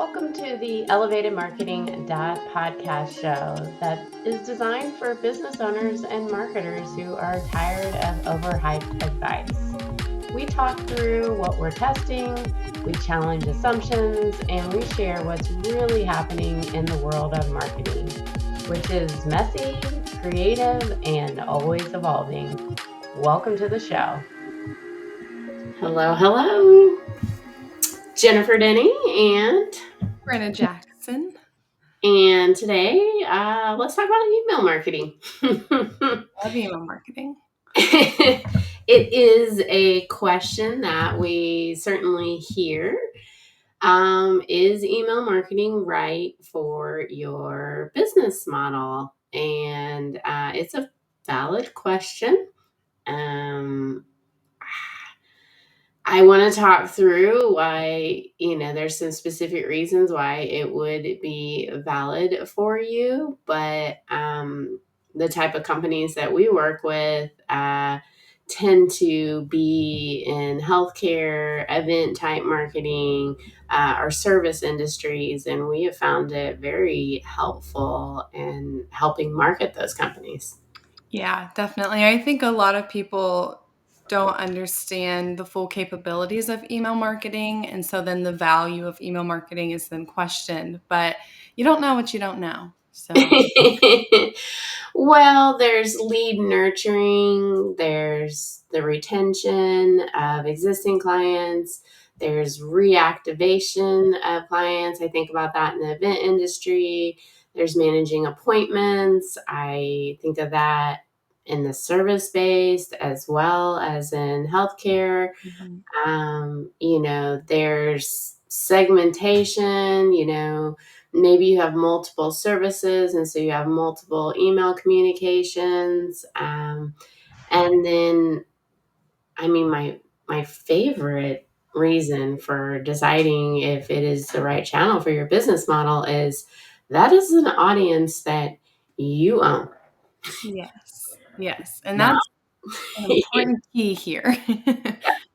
Welcome to the Elevated Marketing podcast show that is designed for business owners and marketers who are tired of overhyped advice. We talk through what we're testing, we challenge assumptions, and we share what's really happening in the world of marketing, which is messy, creative, and always evolving. Welcome to the show. Hello. Jennifer Denny and Brenna Jackson. And today, let's talk about email marketing. Love email marketing. It is a question that we certainly hear. Is email marketing right for your business model? And it's a valid question. I want to talk through why, there's some specific reasons why it would be valid for you, but the type of companies that we work with tend to be in healthcare, event type marketing, or service industries, and we have found it very helpful in helping market those companies. Yeah, definitely. I think a lot of people don't understand the full capabilities of email marketing. And so then the value of email marketing is then questioned, but you don't know what you don't know. So Well, there's lead nurturing, there's the retention of existing clients, there's reactivation of clients. I think about that in the event industry. There's managing appointments. I think of that in the service based as well as in healthcare. There's segmentation, maybe you have multiple services and so you have multiple email communications. And then, my favorite reason for deciding if it is the right channel for your business model is that is an audience that you own. Yes. And that's an important key here.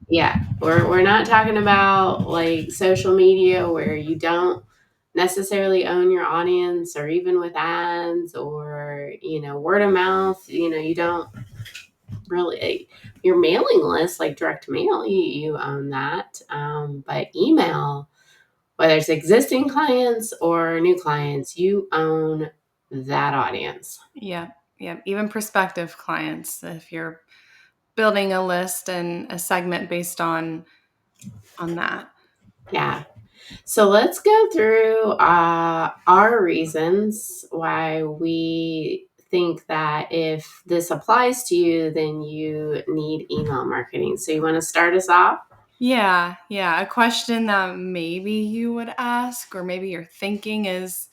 Yeah, we're not talking about like social media where you don't necessarily own your audience, or even with ads or word of mouth. You don't really, your mailing list, like direct mail, you own that. But email, whether it's existing clients or new clients, you own that audience. Yeah. Even prospective clients, if you're building a list and a segment based on that. Yeah. So let's go through our reasons why we think that if this applies to you, then you need email marketing. So you want to start us off? Yeah. A question that maybe you would ask, or maybe you're thinking is,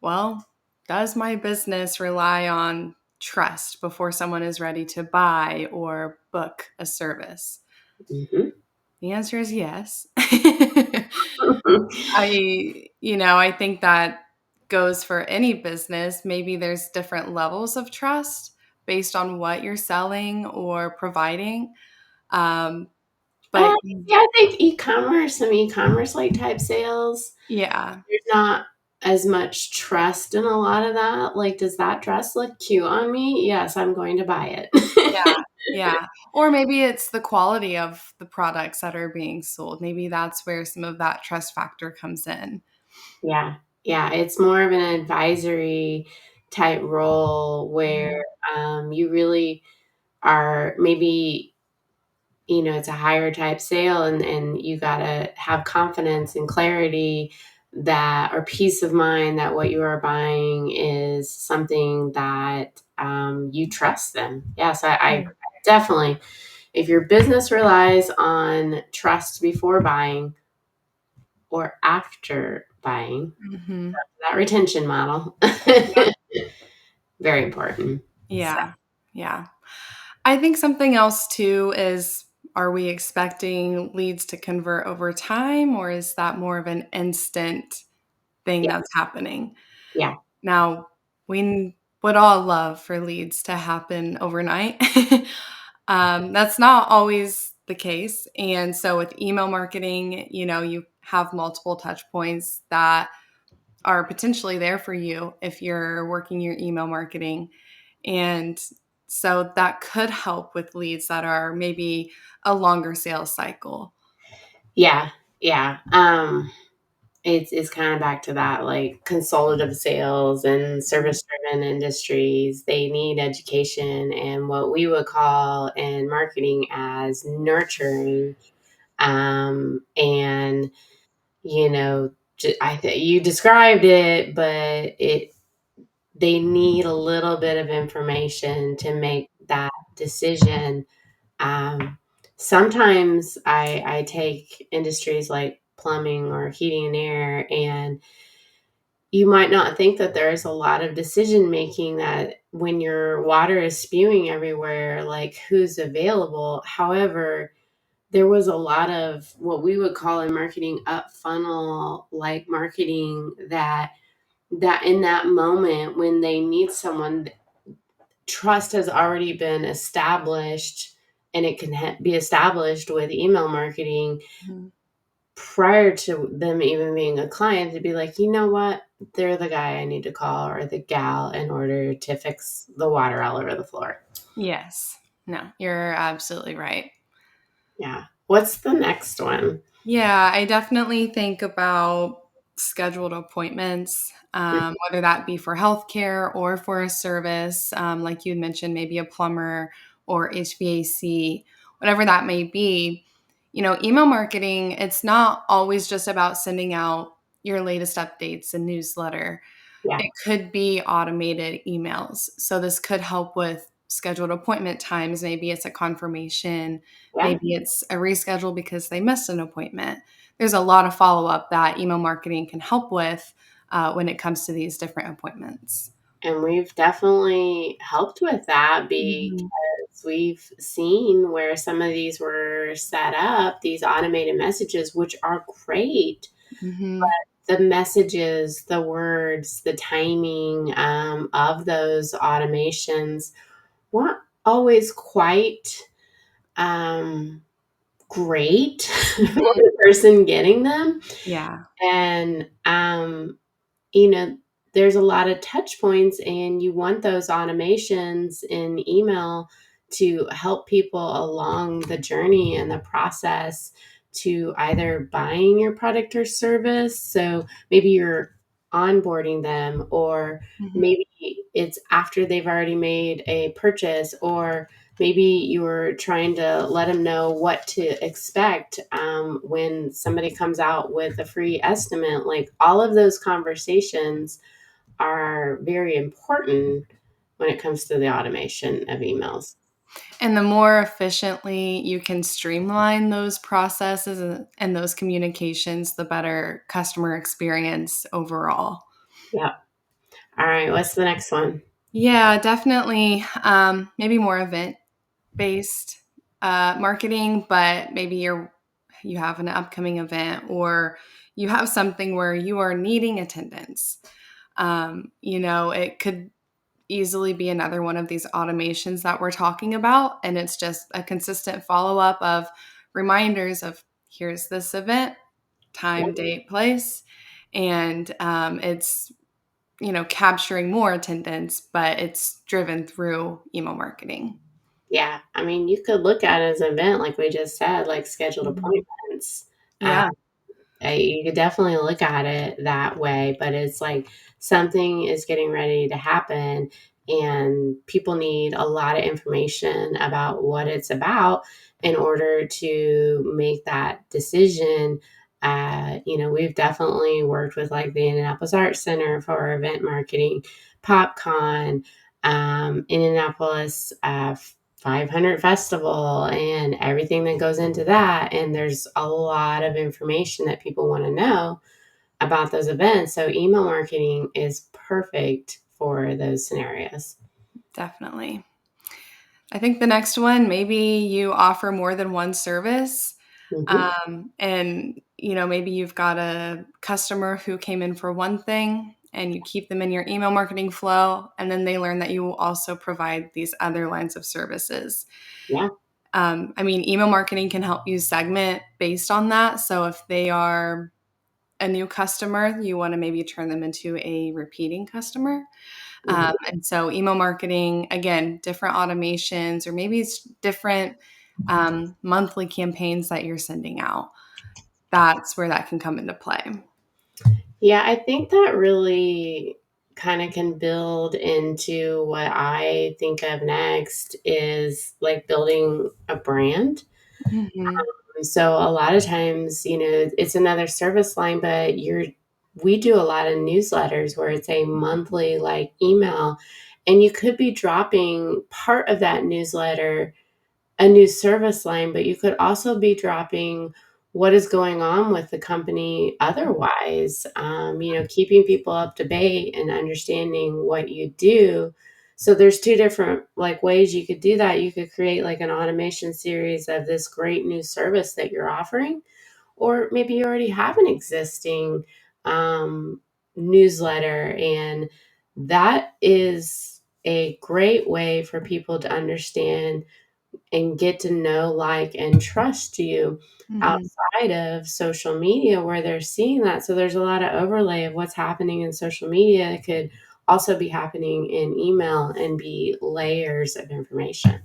well, does my business rely on trust before someone is ready to buy or book a service? Mm-hmm. The answer is yes. I think that goes for any business. Maybe there's different levels of trust based on what you're selling or providing. But Yeah, I think some e-commerce like type sales, yeah, there's not as much trust in a lot of that. Like, does that dress look cute on me? Yes, I'm going to buy it. yeah. Or maybe it's the quality of the products that are being sold. Maybe that's where some of that trust factor comes in. Yeah. Yeah. It's more of an advisory type role where you really are maybe, it's a higher type sale, and you got to have confidence and clarity that, or peace of mind that what you are buying is something that you trust them. Yeah. So I definitely, if your business relies on trust before buying or after buying, Mm-hmm. that retention model, very important. Yeah. I think something else too is, are we expecting leads to convert over time, or is that more of an instant thing Yeah. that's happening? Yeah. Now, we would all love for leads to happen overnight. That's not always the case. And so with email marketing, you have multiple touch points that are potentially there for you if you're working your email marketing. And so that could help with leads that are maybe a longer sales cycle. Yeah, yeah. It's kind of back to that, like, consultative sales and service-driven industries, they need education and what we would call in marketing as nurturing, and, you know, you described it, but they need a little bit of information to make that decision. um, Sometimes I take industries like plumbing or heating and air, and you might not think that there's a lot of decision making that when your water is spewing everywhere, like who's available. However, there was a lot of what we would call in marketing up funnel like marketing that in that moment when they need someone, trust has already been established, and it can be established with email marketing Mhm. prior to them even being a client, to be like, you know what, they're the guy I need to call or the gal in order to fix the water all over the floor. Yes. No, you're absolutely right. Yeah. What's the next one? Yeah, I definitely think about scheduled appointments, whether that be for healthcare or for a service, like you had mentioned, maybe a plumber or HVAC, whatever that may be. Email marketing, it's not always just about sending out your latest updates and newsletter. Yeah. It could be automated emails. So this could help with scheduled appointment times. Maybe it's a confirmation. Yeah. Maybe it's a reschedule because they missed an appointment. There's a lot of follow up that email marketing can help with when it comes to these different appointments. And we've definitely helped with that Mhm. because we've seen where some of these were set up, these automated messages, which are great. Mhm. The messages, the words, the timing of those automations weren't always quite um, great for Mhm. the person getting them. Yeah. And you know, there's a lot of touch points, and you want those automations in email to help people along the journey and the process to either buying your product or service. So maybe you're onboarding them, or Mhm. maybe it's after they've already made a purchase, or maybe you're trying to let them know what to expect when somebody comes out with a free estimate. Like, all of those conversations are very important when it comes to the automation of emails. And the more efficiently you can streamline those processes and those communications, the better customer experience overall. Yeah. All right. What's the next one? Yeah, definitely. Maybe more event based marketing, but maybe you have an upcoming event or you have something where you are needing attendance. It could easily be another one of these automations that we're talking about, and it's just a consistent follow up of reminders of here's this event, Yeah. time, date, place, and it's capturing more attendance, but it's driven through email marketing. Yeah. I mean, you could look at it as an event, like we just said, like scheduled Mhm. appointments. Uh, Yeah. you could definitely look at it that way, but it's like something is getting ready to happen, and people need a lot of information about what it's about in order to make that decision. We've definitely worked with like the Indianapolis Arts Center for event marketing, PopCon, Indianapolis 500 Festival, and everything that goes into that. And there's a lot of information that people want to know about those events. So email marketing is perfect for those scenarios. Definitely. I think the next one, maybe you offer more than one service. Hmm. And, maybe you've got a customer who came in for one thing and you keep them in your email marketing flow. And then they learn that you will also provide these other lines of services. Yeah. Email marketing can help you segment based on that. So if they are a new customer, you want to maybe turn them into a repeating customer. Mhm. And so, email marketing, again, different automations, or maybe it's different monthly campaigns that you're sending out. That's where that can come into play. Yeah, I think that really kind of can build into what I think of next is like building a brand. Hmm. So a lot of times, it's another service line, but we do a lot of newsletters where it's a monthly like email, and you could be dropping part of that newsletter a new service line, but you could also be dropping what is going on with the company otherwise, keeping people up to date and understanding what you do. So there's two different like ways you could do that. You could create like an automation series of this great new service that you're offering, or maybe you already have an existing um, newsletter, and that is a great way for people to understand and get to know, like, and trust you Hmm. outside of social media where they're seeing that. So there's a lot of overlay of what's happening in social media. It could also be happening in email and be layers of information.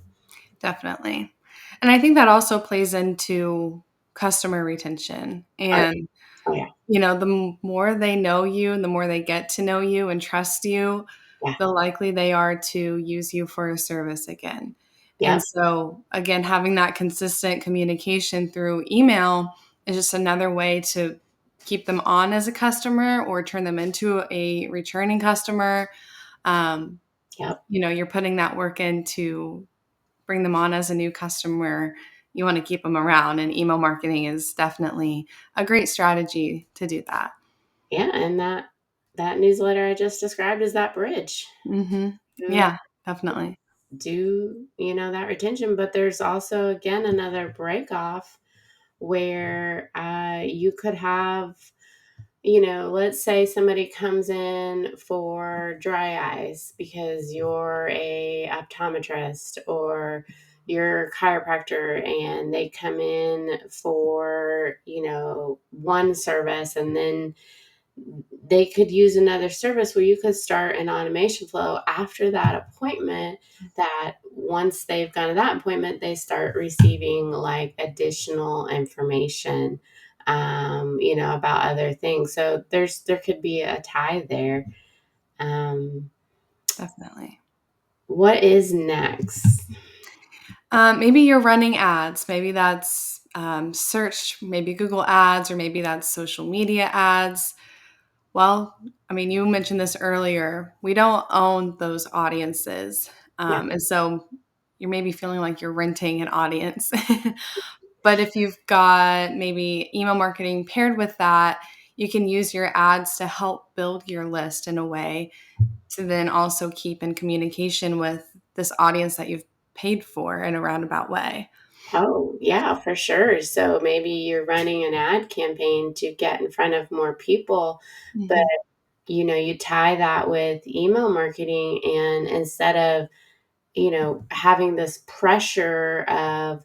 Definitely. And I think that also plays into customer retention. Oh, And, oh yeah. the more they know you and the more they get to know you and trust you, Yeah. the likely they are to use you for a service again. And Yep. so, again, having that consistent communication through email is just another way to keep them on as a customer or turn them into a returning customer. Um, Yep. you're putting that work in to bring them on as a new customer. You want to keep them around, and email marketing is definitely a great strategy to do that. Yeah. And that newsletter I just described is that bridge Hmm. to Yeah, definitely. do, that retention. But there's also, again, another break off where you could have, let's say somebody comes in for dry eyes because you're a optometrist or you're a chiropractor, and they come in for, one service, and then they could use another service where you could start an automation flow after that appointment, that once they've gone to that appointment they start receiving like additional information, about other things. So there could be a tie there. um, Definitely. what is next? Maybe you're running ads. Maybe that's search, maybe Google ads, or maybe that's social media ads. Well, I mean, you mentioned this earlier. We don't own those audiences. Yeah. And so you're maybe feeling like you're renting an audience. But if you've got maybe email marketing paired with that, you can use your ads to help build your list in a way to then also keep in communication with this audience that you've paid for in a roundabout way. Oh, yeah, for sure. So maybe you're running an ad campaign to get in front of more people, but Mhm. you tie that with email marketing, and instead of, having this pressure of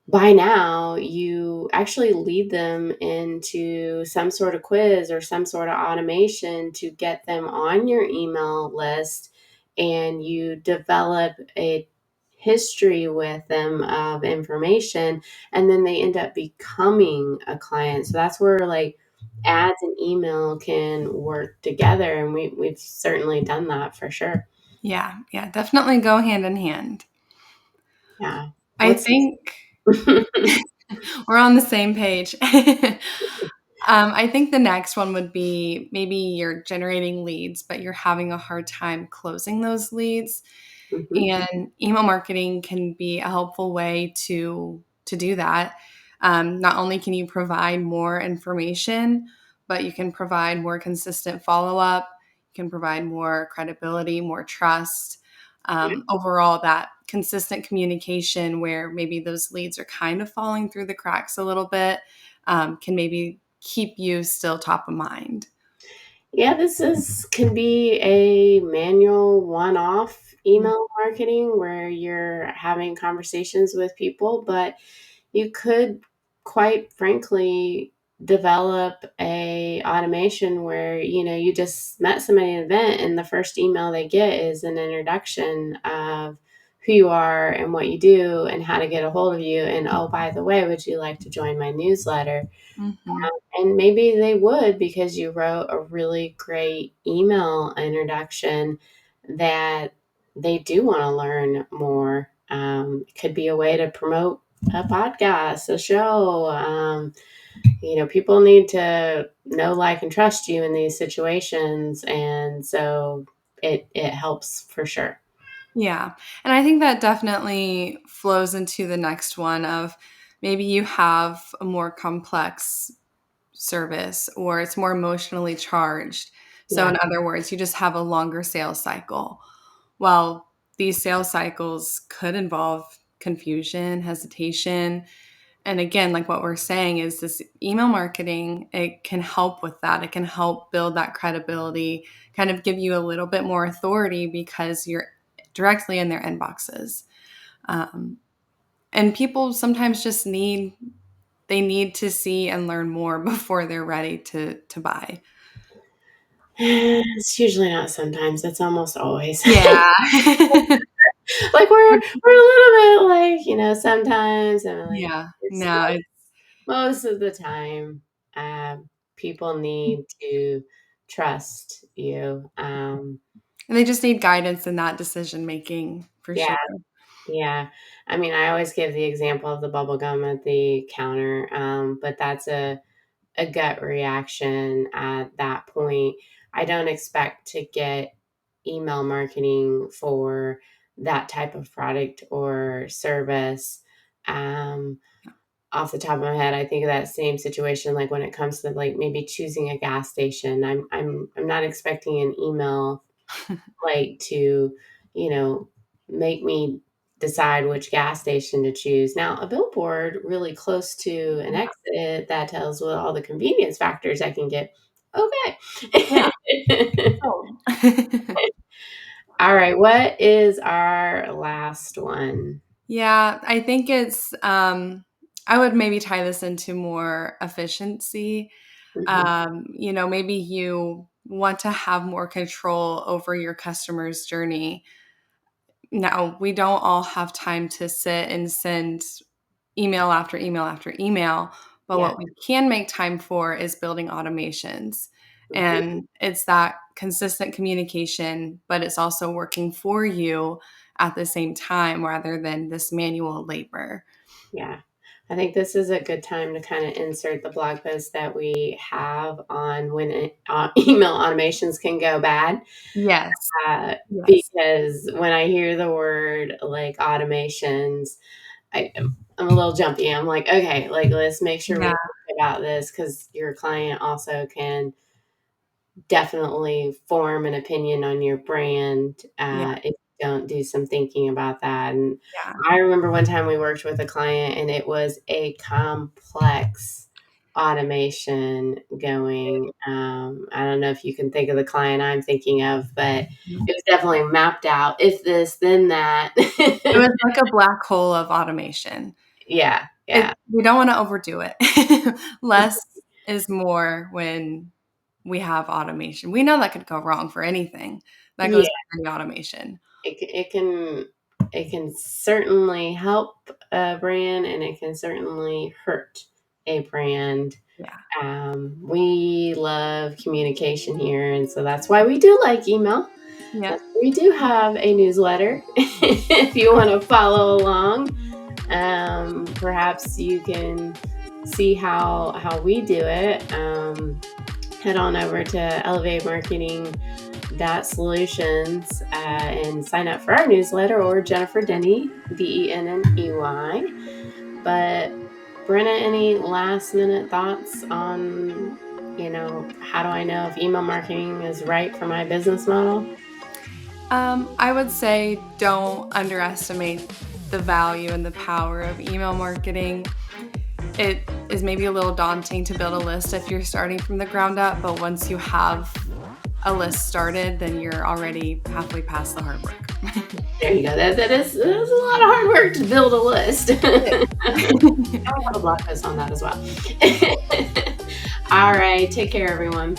by now, you actually lead them into some sort of quiz or some sort of automation to get them on your email list, and you develop a history with them of information, and then they end up becoming a client. So that's where like ads and email can work together, and we've certainly done that for sure. Yeah, yeah, definitely go hand in hand. Yeah. I What's think we're on the same page. I think the next one would be maybe you're generating leads, but you're having a hard time closing those leads. Mhm. And email marketing can be a helpful way to do that. Not only can you provide more information, but you can provide more consistent follow up. You can provide more credibility, more trust. Overall, that consistent communication where maybe those leads are kind of falling through the cracks a little bit can maybe keep you still top of mind. Yeah, this is can be a manual one-off email marketing where you're having conversations with people, but you could quite frankly develop a automation where, you just met somebody at an event and the first email they get is an introduction of who you are and what you do and how to get a hold of you, and, oh, by the way, would you like to join my newsletter? Mhm. And maybe they would, because you wrote a really great email introduction that they do want to learn more. It could be a way to promote a podcast, a show. People need to know, like, and trust you in these situations. And so it helps for sure. Yeah. And I think that definitely flows into the next one of maybe you have a more complex service or it's more emotionally charged. So, Yeah. in other words, you just have a longer sales cycle. Well, these sales cycles could involve confusion, hesitation. And again, like what we're saying is this email marketing, it can help with that. It can help build that credibility, kind of give you a little bit more authority because you're directly in their inboxes. Um, and people sometimes just need to see and learn more before they're ready to buy. It's usually not sometimes, it's almost always. Yeah. Like, we're a little bit like, sometimes, and like, Yeah. it's No, it's most of the time, people need to trust you. they just need guidance in that decision making for Yeah, sure. yeah. I mean, I always give the example of the bubble gum at the counter, but that's a gut reaction at that point. I don't expect to get email marketing for that type of product or service. Um, Off the top of my head, I think of that same situation, like when it comes to, like, maybe choosing a gas station. I'm not expecting an email, like, to, you know, make me decide which gas station to choose. Now, a billboard really close to an exit that tells what all the convenience factors I can get. Yeah. Okay. Oh. All right, what is our last one? Yeah, I think it's I would maybe tie this into more efficiency. Mhm. Maybe you want to have more control over your customer's journey. Now, we don't all have time to sit and send email after email after email, but Yeah. what we can make time for is building automations. Mhm. And it's that consistent communication, but it's also working for you at the same time rather than this manual labor. Yeah. I think this is a good time to kind of insert the blog post that we have on when email automations can go bad. Yes. Yes. Because when I hear the word, like, automations, I'm a little jumpy. I'm like, okay, like, let's make sure we Yeah. think about this, because your client also can definitely form an opinion on your brand, Yeah. if you don't do some thinking about that. And Yeah. I remember one time we worked with a client, and it was a complex automation going. I don't know if you can think of the client I'm thinking of, but it was definitely mapped out. If this, then that. It was like a black hole of automation. Yeah, yeah, We don't wanna overdo it. Less is more when we have automation. We know that could go wrong for anything. That goes yeah. with any automation. It can certainly help a brand, and it can certainly hurt a brand. Yeah. We love communication here, and so that's why we do like email. Yep. That's why we do have a newsletter. If you want to follow along, perhaps you can see how we do it. Head on over to Elevate Marketing Solutions, and sign up for our newsletter, or Jennifer Denny, Denney. But Brenna, any last minute thoughts on, how do I know if email marketing is right for my business model? I would say don't underestimate the value and the power of email marketing. It is maybe a little daunting to build a list if you're starting from the ground up, but once you have a list started, then you're already halfway past the hard work. There you go. That's a lot of hard work to build a list. I have a blog post on that as well. All right. Take care, everyone.